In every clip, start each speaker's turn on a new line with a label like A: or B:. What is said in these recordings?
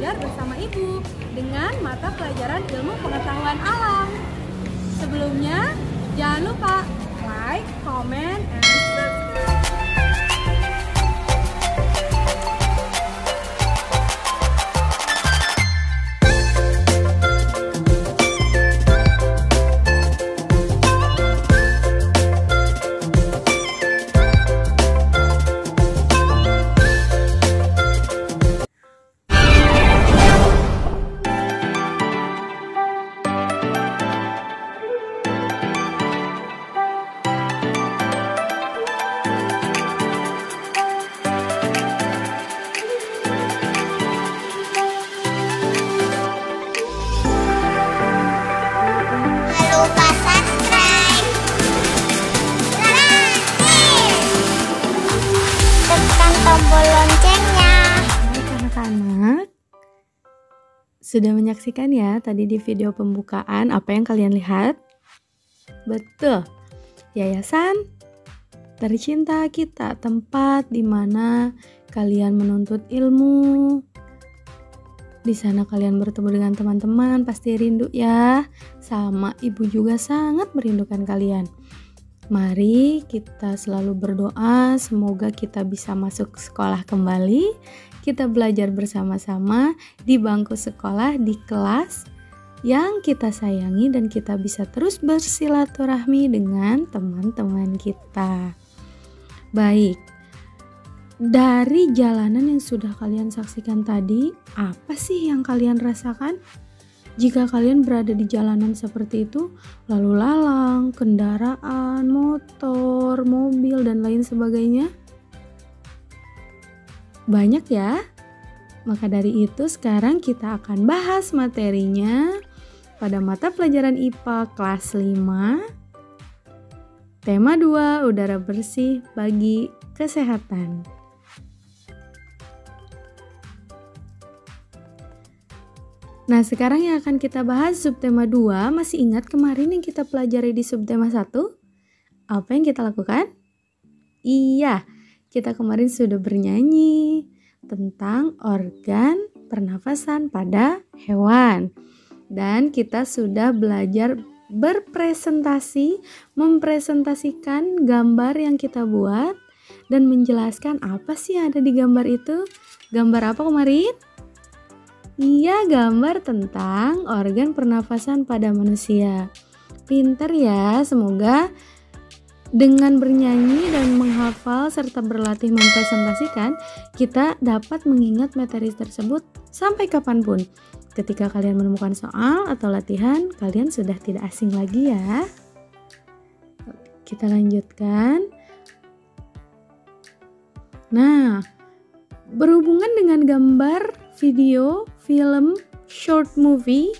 A: belajar bersama Ibu dengan mata pelajaran ilmu pengetahuan alam. Sebelumnya, jangan lupa like, comment, and subscribe.
B: Tombol loncengnya.
C: Baik anak-anak, sudah menyaksikan ya tadi di video pembukaan apa yang kalian lihat? Betul, yayasan tercinta kita, tempat di mana kalian menuntut ilmu. Di sana kalian bertemu dengan teman-teman, pasti rindu ya. Sama ibu juga sangat merindukan kalian. Mari kita selalu berdoa semoga kita bisa masuk sekolah kembali, kita belajar bersama-sama di bangku sekolah, di kelas yang kita sayangi, dan kita bisa terus bersilaturahmi dengan teman-teman kita. Baik, dari jalanan yang sudah kalian saksikan tadi, apa sih yang kalian rasakan? Jika kalian berada di jalanan seperti itu, lalu lalang, kendaraan, motor, mobil, dan lain sebagainya, banyak ya. Maka dari itu sekarang kita akan bahas materinya pada mata pelajaran IPA kelas 5, tema 2, udara bersih bagi kesehatan. Nah, sekarang yang akan kita bahas subtema 2, masih ingat kemarin yang kita pelajari di subtema 1? Apa yang kita lakukan? Iya, kita kemarin sudah bernyanyi tentang organ pernafasan pada hewan. Dan kita sudah belajar berpresentasi, mempresentasikan gambar yang kita buat dan menjelaskan apa sih yang ada di gambar itu. Gambar apa kemarin? Iya, gambar tentang organ pernafasan pada manusia. Pinter ya, semoga dengan bernyanyi dan menghafal serta berlatih mempresentasikan, kita dapat mengingat materi tersebut sampai kapanpun. Ketika kalian menemukan soal atau latihan, kalian sudah tidak asing lagi ya. Kita lanjutkan. Nah, berhubungan dengan gambar, video, film, short movie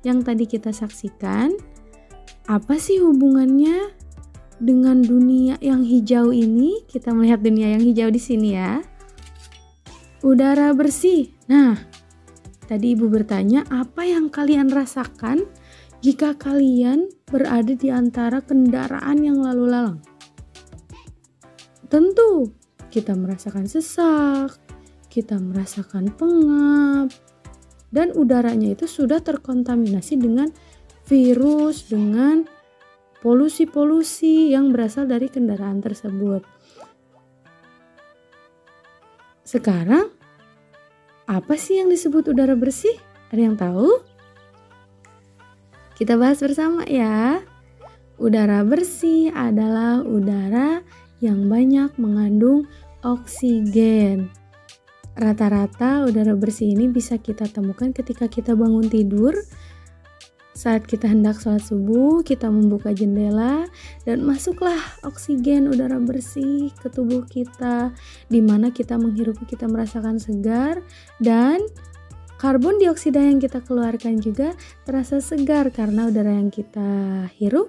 C: yang tadi kita saksikan, apa sih hubungannya dengan dunia yang hijau ini? Kita melihat dunia yang hijau di sini ya. Udara bersih. Nah, tadi ibu bertanya, apa yang kalian rasakan jika kalian berada di antara kendaraan yang lalu lalang? Tentu, kita merasakan sesak, kita merasakan pengap, dan udaranya itu sudah terkontaminasi dengan virus, dengan polusi-polusi yang berasal dari kendaraan tersebut. Sekarang, apa sih yang disebut udara bersih? Ada yang tahu? Kita bahas bersama ya. Udara bersih adalah udara yang banyak mengandung oksigen. Rata-rata udara bersih ini bisa kita temukan ketika kita bangun tidur. Saat kita hendak sholat subuh, kita membuka jendela dan masuklah oksigen udara bersih ke tubuh kita, di mana kita menghirup, kita merasakan segar, dan karbon dioksida yang kita keluarkan juga terasa segar karena udara yang kita hirup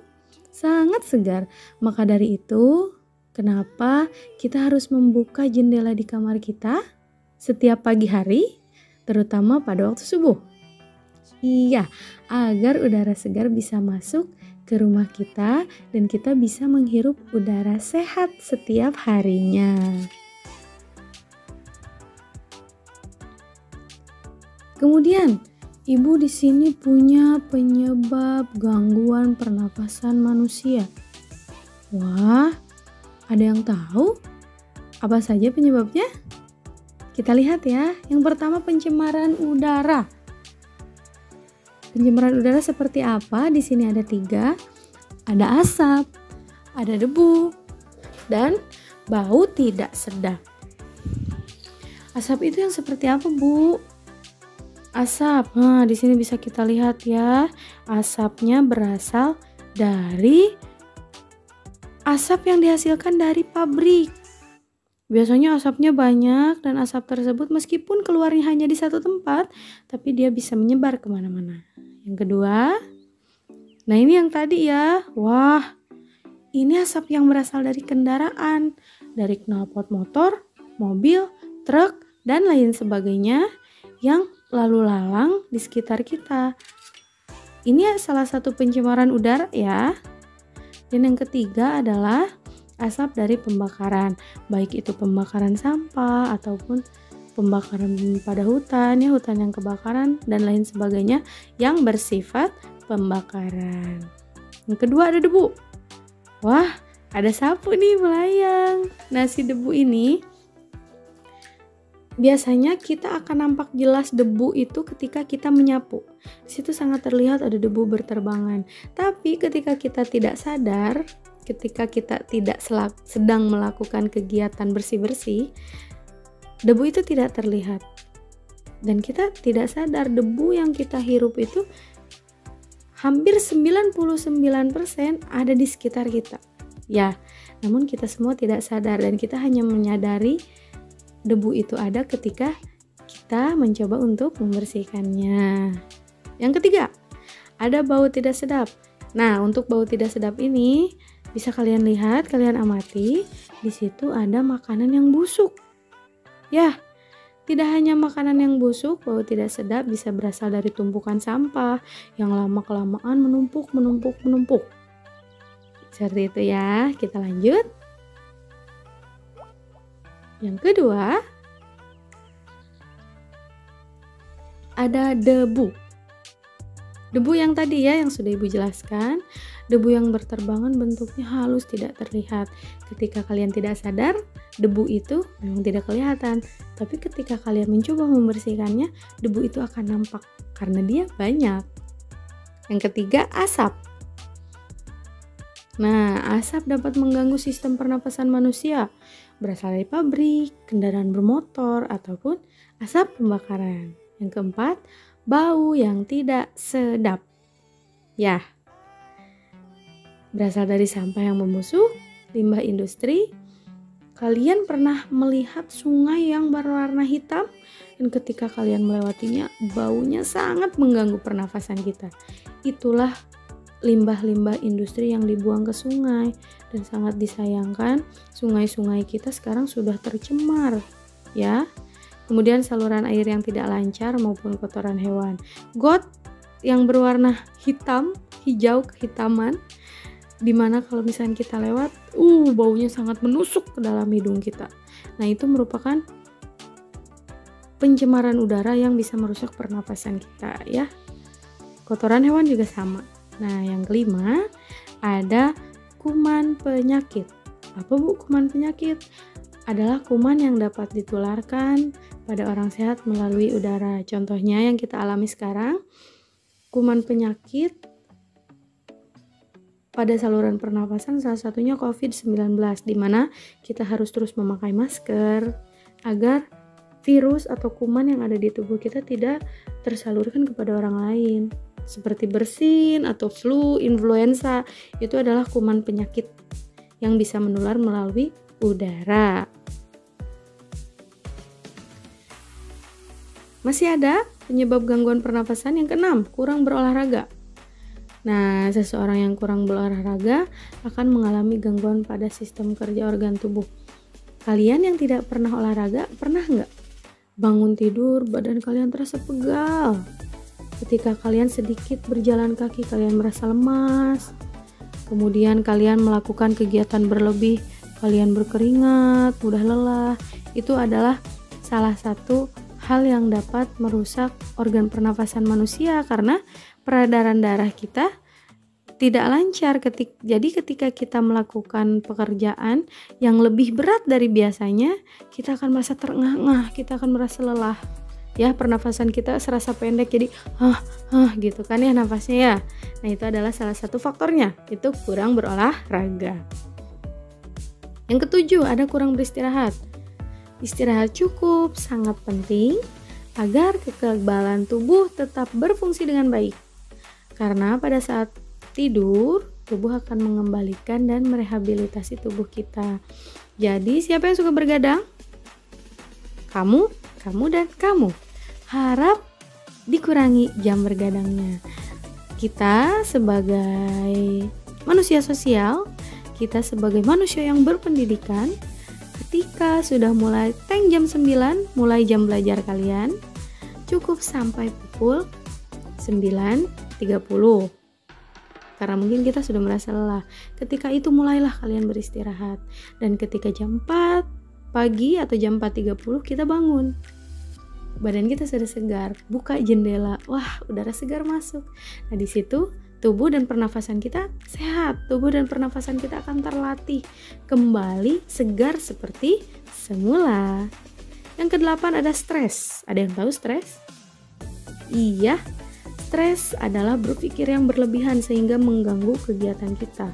C: sangat segar. Maka dari itu, kenapa kita harus membuka jendela di kamar kita setiap pagi hari, terutama pada waktu subuh? Iya, agar udara segar bisa masuk ke rumah kita dan kita bisa menghirup udara sehat setiap harinya. Kemudian, ibu di sini punya penyebab gangguan pernapasan manusia. Wah, ada yang tahu apa saja penyebabnya? Kita lihat ya. Yang pertama, pencemaran udara. Pencemaran udara seperti apa? Di sini ada 3. Ada asap, ada debu, dan bau tidak sedap. Asap itu yang seperti apa, Bu? Asap. Nah, di sini bisa kita lihat ya. Asapnya berasal dari asap yang dihasilkan dari pabrik. Biasanya asapnya banyak dan asap tersebut meskipun keluarnya hanya di satu tempat, tapi dia bisa menyebar kemana-mana. Yang kedua, nah ini yang tadi ya. Wah, ini asap yang berasal dari kendaraan, dari knalpot motor, mobil, truk, dan lain sebagainya yang lalu lalang di sekitar kita. Ini salah satu pencemaran udara ya. Dan yang ketiga adalah asap dari pembakaran, baik itu pembakaran sampah ataupun pembakaran pada hutan ya, hutan yang kebakaran dan lain sebagainya yang bersifat pembakaran. Yang kedua ada debu. Wah, ada sapu nih melayang. Nah, si debu ini biasanya kita akan nampak jelas debu itu ketika kita menyapu. Di situ sangat terlihat ada debu berterbangan. Tapi ketika kita tidak sadar, ketika kita tidak sedang melakukan kegiatan bersih-bersih, debu itu tidak terlihat. Dan kita tidak sadar debu yang kita hirup itu hampir 99% ada di sekitar kita. Ya, namun kita semua tidak sadar dan kita hanya menyadari debu itu ada ketika kita mencoba untuk membersihkannya. Yang ketiga, ada bau tidak sedap. Nah, untuk bau tidak sedap ini bisa kalian lihat, kalian amati, di situ ada makanan yang busuk. Ya, tidak hanya makanan yang busuk, bau tidak sedap bisa berasal dari tumpukan sampah yang lama-kelamaan menumpuk. Seperti itu ya, kita lanjut. Yang kedua, ada debu. Debu yang tadi ya, yang sudah Ibu jelaskan. Debu yang berterbangan bentuknya halus, tidak terlihat. Ketika kalian tidak sadar, debu itu memang tidak kelihatan. Tapi ketika kalian mencoba membersihkannya, debu itu akan nampak karena dia banyak. Yang ketiga, asap. Nah, asap dapat mengganggu sistem pernapasan manusia. Berasal dari pabrik, kendaraan bermotor, ataupun asap pembakaran. Yang keempat, bau yang tidak sedap. Ya, berasal dari sampah yang membusuk, limbah industri. Kalian pernah melihat sungai yang berwarna hitam? Dan ketika kalian melewatinya, baunya sangat mengganggu pernafasan kita. Itulah limbah-limbah industri yang dibuang ke sungai. Dan sangat disayangkan, sungai-sungai kita sekarang sudah tercemar. Ya, kemudian saluran air yang tidak lancar maupun kotoran hewan. Got yang berwarna hitam, hijau kehitaman, dimana kalau misalnya kita lewat, baunya sangat menusuk ke dalam hidung kita. Nah, itu merupakan pencemaran udara yang bisa merusak pernapasan kita ya. Kotoran hewan juga sama. Nah, yang kelima ada kuman penyakit. Apa Bu kuman penyakit? Adalah kuman yang dapat ditularkan pada orang sehat melalui udara. Contohnya yang kita alami sekarang, kuman penyakit pada saluran pernapasan salah satunya COVID-19, di mana kita harus terus memakai masker agar virus atau kuman yang ada di tubuh kita tidak tersalurkan kepada orang lain. Seperti bersin atau flu, influenza, itu adalah kuman penyakit yang bisa menular melalui udara. Masih ada penyebab gangguan pernapasan yang keenam, kurang berolahraga. Nah, seseorang yang kurang berolahraga akan mengalami gangguan pada sistem kerja organ tubuh. Kalian yang tidak pernah olahraga, pernah nggak bangun tidur badan kalian terasa pegal? Ketika kalian sedikit berjalan kaki, kalian merasa lemas. Kemudian kalian melakukan kegiatan berlebih, kalian berkeringat, mudah lelah. Itu adalah salah satu hal yang dapat merusak organ pernafasan manusia karena peredaran darah kita tidak lancar. Jadi ketika kita melakukan pekerjaan yang lebih berat dari biasanya, kita akan merasa terengah-engah, kita akan merasa lelah. Ya, pernafasan kita serasa pendek, jadi gitu kan ya nafasnya ya. Nah, itu adalah salah satu faktornya, itu kurang berolahraga. Yang ketujuh, ada kurang beristirahat. Istirahat cukup sangat penting agar kekebalan tubuh tetap berfungsi dengan baik. Karena pada saat tidur, tubuh akan mengembalikan dan merehabilitasi tubuh kita. Jadi, siapa yang suka bergadang? Kamu, dan kamu. Harap dikurangi jam bergadangnya. Kita sebagai manusia sosial, kita sebagai manusia yang berpendidikan, ketika sudah mulai teng jam 9, mulai jam belajar kalian, cukup sampai pukul 9.30. Karena mungkin kita sudah merasa lelah. Ketika itu mulailah kalian beristirahat. Dan ketika jam 4 pagi atau jam 4.30 kita bangun. Badan kita sudah segar, buka jendela, wah udara segar masuk. Nah di situ tubuh dan pernafasan kita sehat, tubuh dan pernafasan kita akan terlatih kembali segar seperti semula. Yang ke-8 ada stres. Ada yang tahu stres? Iya, stres adalah berpikir yang berlebihan sehingga mengganggu kegiatan kita.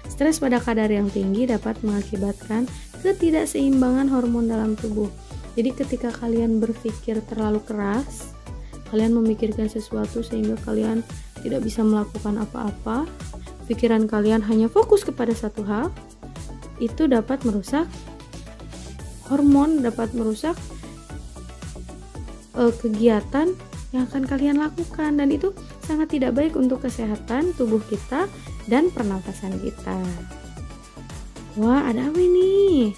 C: Stres pada kadar yang tinggi dapat mengakibatkan ketidakseimbangan hormon dalam tubuh. Jadi ketika kalian berpikir terlalu keras, kalian memikirkan sesuatu sehingga kalian tidak bisa melakukan apa-apa, pikiran kalian hanya fokus kepada satu hal, itu dapat merusak hormon, dapat merusak kegiatan yang akan kalian lakukan, dan itu sangat tidak baik untuk kesehatan tubuh kita dan pernafasan kita. Wah, ada apa ini?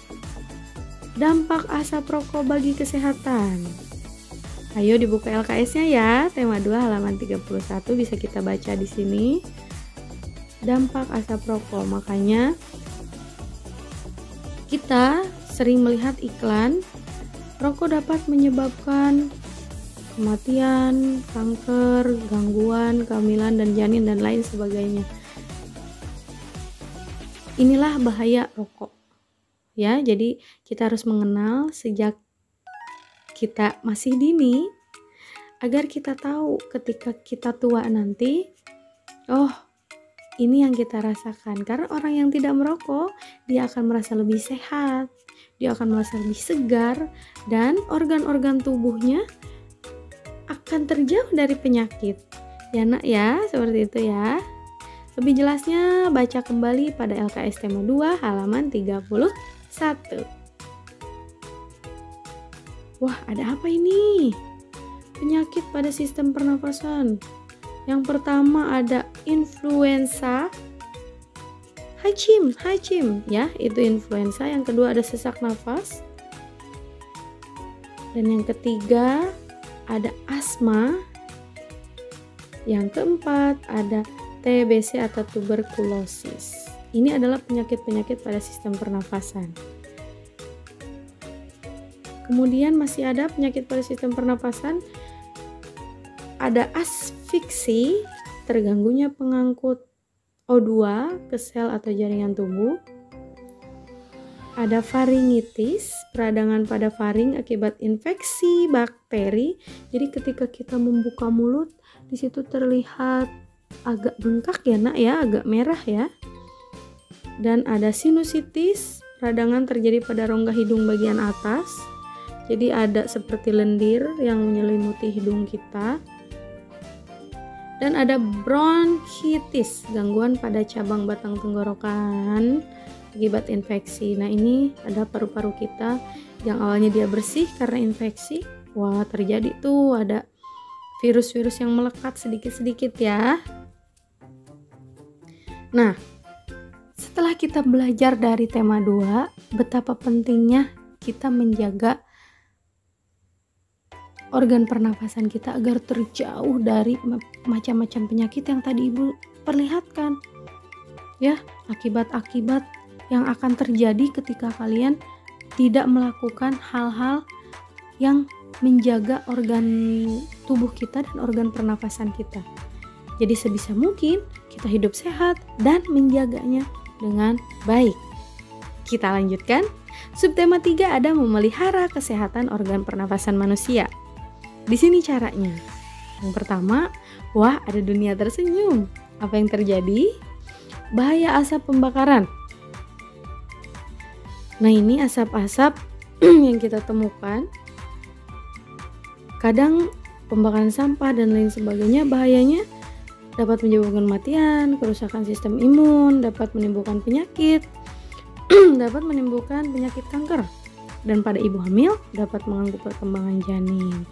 C: Dampak asap rokok bagi kesehatan. Ayo dibuka LKS-nya ya, tema 2 halaman 31 bisa kita baca di sini. Dampak asap rokok, makanya kita sering melihat iklan rokok dapat menyebabkan kematian, kanker, gangguan kehamilan dan janin dan lain sebagainya. Inilah bahaya rokok. Ya, jadi kita harus mengenal sejak kita masih dini agar kita tahu ketika kita tua nanti, oh, ini yang kita rasakan. Karena orang yang tidak merokok, dia akan merasa lebih sehat, dia akan merasa lebih segar, dan organ-organ tubuhnya akan terjauh dari penyakit. Ya nak ya, seperti itu ya. Lebih jelasnya baca kembali pada LKS tema 2 halaman 31. Wah, ada apa ini? Penyakit pada sistem pernafasan. Yang pertama ada influenza. Hacim, ya, itu influenza. Yang kedua ada sesak nafas. Dan yang ketiga ada asma. Yang keempat ada TBC atau tuberkulosis. Ini adalah penyakit-penyakit pada sistem pernafasan. Kemudian masih ada penyakit pada sistem pernafasan. Ada asfiksi, terganggunya pengangkut O2 ke sel atau jaringan tubuh. Ada faringitis, peradangan pada faring akibat infeksi bakteri. Jadi ketika kita membuka mulut, di situ terlihat agak bengkak ya nak ya, agak merah ya. Dan ada sinusitis, peradangan terjadi pada rongga hidung bagian atas. Jadi ada seperti lendir yang menyelimuti hidung kita. Dan ada bronkitis, gangguan pada cabang batang tenggorokan akibat infeksi. Nah ini ada paru-paru kita yang awalnya dia bersih karena infeksi. Wah, terjadi tuh ada virus-virus yang melekat sedikit-sedikit ya. Nah, setelah kita belajar dari tema 2, betapa pentingnya kita menjaga organ pernafasan kita agar terjauh dari macam-macam penyakit yang tadi Ibu perlihatkan. Ya, akibat-akibat yang akan terjadi ketika kalian tidak melakukan hal-hal yang menjaga organ tubuh kita dan organ pernafasan kita. Jadi sebisa mungkin kita hidup sehat dan menjaganya dengan baik. Kita lanjutkan. Subtema 3 ada memelihara kesehatan organ pernafasan manusia. Di sini caranya. Yang pertama, wah ada dunia tersenyum. Apa yang terjadi? Bahaya asap pembakaran. Nah ini asap-asap yang kita temukan. Kadang pembakaran sampah dan lain sebagainya bahayanya dapat menyebabkan kematian, kerusakan sistem imun, dapat menimbulkan penyakit, dapat menimbulkan penyakit kanker, dan pada ibu hamil dapat mengganggu perkembangan janin.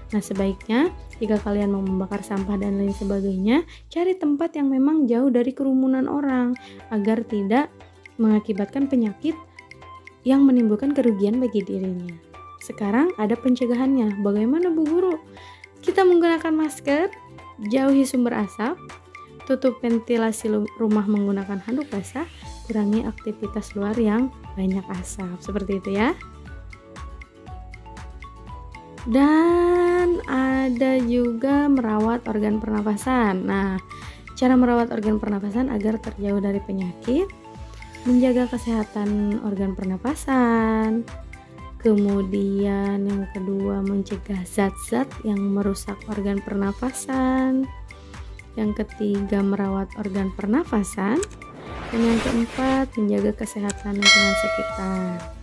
C: Nah sebaiknya jika kalian mau membakar sampah dan lain sebagainya, cari tempat yang memang jauh dari kerumunan orang agar tidak mengakibatkan penyakit yang menimbulkan kerugian bagi dirinya. Sekarang ada pencegahannya. Bagaimana Bu Guru? Kita menggunakan masker, jauhi sumber asap, tutup ventilasi rumah menggunakan handuk basah, kurangi aktivitas luar yang banyak asap. Seperti itu ya. Dan ada juga merawat organ pernafasan. Nah, cara merawat organ pernafasan agar terjauh dari penyakit, menjaga kesehatan organ pernafasan. Kemudian yang kedua, mencegah zat-zat yang merusak organ pernafasan. Yang ketiga, merawat organ pernafasan. Dan yang keempat, menjaga kesehatan lingkungan sekitar.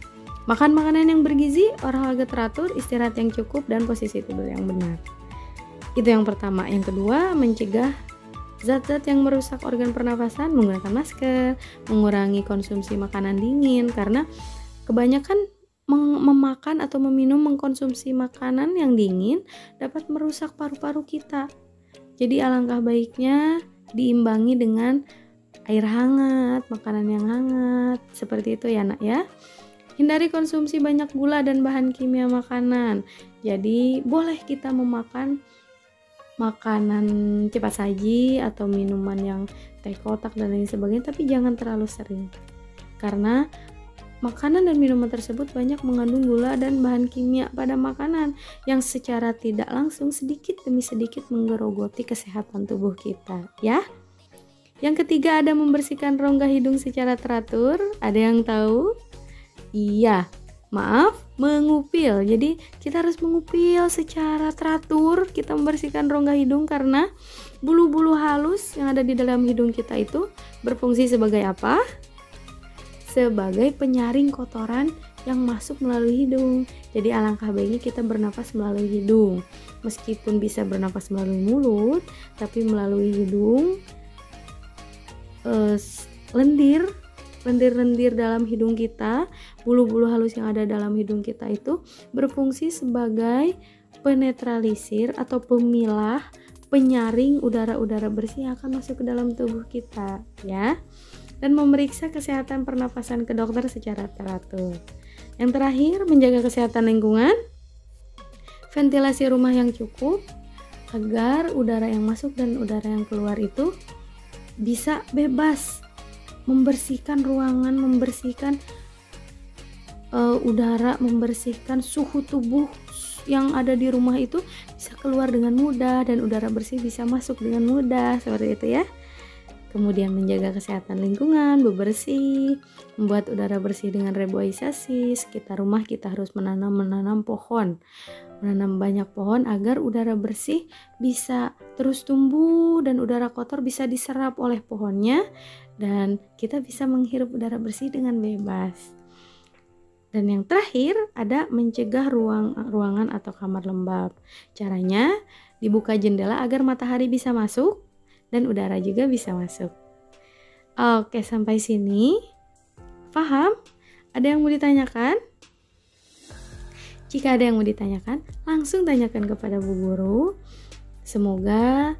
C: Makan makanan yang bergizi, olahraga teratur, istirahat yang cukup, dan posisi tidur yang benar. Itu yang pertama. Yang kedua, mencegah zat-zat yang merusak organ pernafasan, menggunakan masker, mengurangi konsumsi makanan dingin, karena kebanyakan memakan atau mengkonsumsi makanan yang dingin dapat merusak paru-paru kita. Jadi alangkah baiknya diimbangi dengan air hangat, makanan yang hangat, seperti itu ya nak ya. Hindari konsumsi banyak gula dan bahan kimia makanan. Jadi boleh kita memakan makanan cepat saji atau minuman yang teh kotak dan lain sebagainya, tapi jangan terlalu sering. Karena makanan dan minuman tersebut banyak mengandung gula dan bahan kimia pada makanan yang secara tidak langsung sedikit demi sedikit menggerogoti kesehatan tubuh kita ya. Yang ketiga ada membersihkan rongga hidung secara teratur. Ada yang tahu? Iya, maaf, mengupil. Jadi kita harus mengupil secara teratur. Kita membersihkan rongga hidung karena bulu-bulu halus yang ada di dalam hidung kita itu berfungsi sebagai apa? Sebagai penyaring kotoran yang masuk melalui hidung. Jadi alangkah baiknya kita bernapas melalui hidung. Meskipun bisa bernapas melalui mulut, tapi melalui hidung, lendir-lendir dalam hidung kita, bulu-bulu halus yang ada dalam hidung kita itu berfungsi sebagai penetralisir atau pemilah, penyaring udara-udara bersih yang akan masuk ke dalam tubuh kita ya. Dan memeriksa kesehatan pernapasan ke dokter secara teratur. Yang terakhir, menjaga kesehatan lingkungan, ventilasi rumah yang cukup agar udara yang masuk dan udara yang keluar itu bisa bebas, membersihkan ruangan, membersihkan udara, membersihkan suhu tubuh yang ada di rumah itu bisa keluar dengan mudah dan udara bersih bisa masuk dengan mudah, seperti itu ya. Kemudian menjaga kesehatan lingkungan, bebersih, membuat udara bersih dengan reboisasi. Sekitar rumah kita harus menanam pohon, menanam banyak pohon agar udara bersih bisa terus tumbuh dan udara kotor bisa diserap oleh pohonnya dan kita bisa menghirup udara bersih dengan bebas. Dan yang terakhir ada mencegah ruangan atau kamar lembab. Caranya dibuka jendela agar matahari bisa masuk dan udara juga bisa masuk. Oke, sampai sini paham? Ada yang mau ditanyakan? Jika ada yang mau ditanyakan, langsung tanyakan kepada Bu Guru. Semoga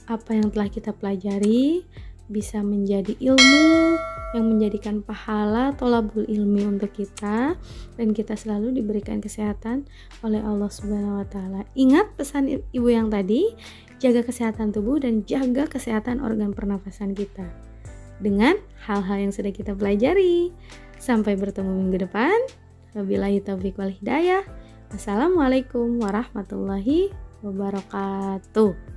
C: apa yang telah kita pelajari bisa menjadi ilmu yang menjadikan pahala tholabul ilmi untuk kita dan kita selalu diberikan kesehatan oleh Allah Subhanahu wa taala. Ingat pesan Ibu yang tadi, jaga kesehatan tubuh dan jaga kesehatan organ pernafasan kita dengan hal-hal yang sudah kita pelajari. Sampai bertemu minggu depan. Wabillahi taufiq wal hidayah. Assalamualaikum warahmatullahi wabarakatuh.